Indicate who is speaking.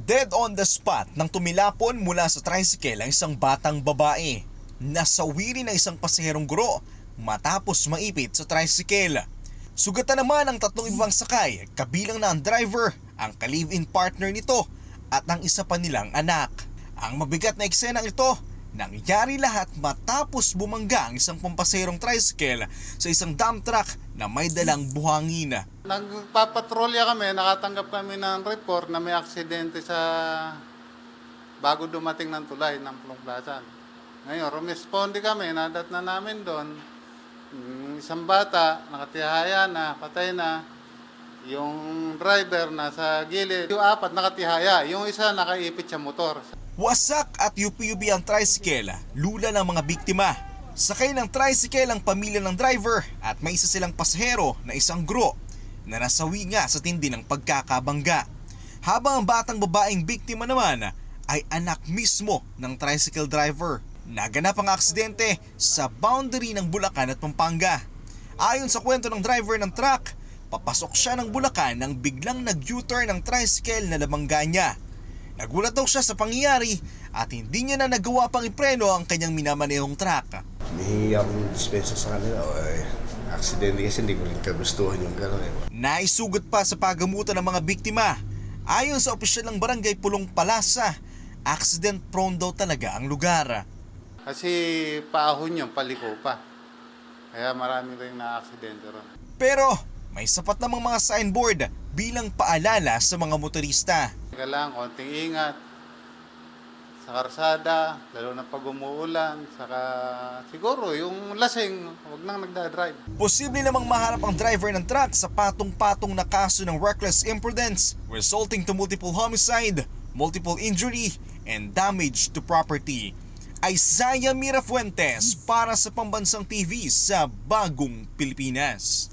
Speaker 1: Dead on the spot nang tumilapon mula sa tricycle ang isang batang babae. Nasawi rin ang isang pasaherong guro matapos maipit sa tricycle. Sugatan naman ang tatlong ibang sakay, kabilang na ang driver, ang ka-live-in partner nito at ang isa pa nilang anak. Ang mabigat na eksenang ito, nangyari lahat matapos bumangga ang isang pampaserong tricycle sa isang dump truck na may dalang buhangin.
Speaker 2: Nagpapatrolya kami, nakatanggap kami ng report na may aksidente sa bago dumating ng tulay ng Plongplasan. Ngayon, rumisponde kami, nadat na namin doon. Isang bata, nakatihaya na, patay na. Yung driver nasa gilid. Yung apat nakatihaya, yung isa nakaipit sa motor.
Speaker 1: Wasak at yupi-yupi ang tricycle, lula ng mga biktima. Sakay ng tricycle ang pamilya ng driver at may isa silang pasahero na isang guro na nasawi nga sa tindi ng pagkakabangga. Habang ang batang babaeng biktima naman ay anak mismo ng tricycle driver. Naganap ang aksidente sa boundary ng Bulacan at Pampanga. Ayon sa kwento ng driver ng truck, papasok siya ng Bulacan nang biglang nag-U-turn ang tricycle na labangga niya. Nagulat daw siya sa pangyayari at hindi niya na nagawa pang ipreno ang kanyang minamanehong truck.
Speaker 3: Humihingi akong dispensa sa kanila. Aksidente kasi hindi ko rin kagustuhan yung gano'n.
Speaker 1: Naisugat pa sa pagamutan ng mga biktima. Ayon sa opisyal ng barangay Pulong Palasa, accident prone daw talaga ang lugar.
Speaker 2: Kasi paahon yung paliko pa. Kaya marami rin na-aksidente ron.
Speaker 1: Pero may sapat namang mga signboard bilang paalala sa mga motorista.
Speaker 2: Kailangan konting ingat sa karsada, lalo na pag umuulan, saka siguro yung lasing, huwag nang nagdadrive.
Speaker 1: Posible namang maharap ang driver ng truck sa patong-patong na kaso ng reckless imprudence resulting to multiple homicide, multiple injury, and damage to property. Isaiah Mirafuentes para sa Pambansang TV sa Bagong Pilipinas.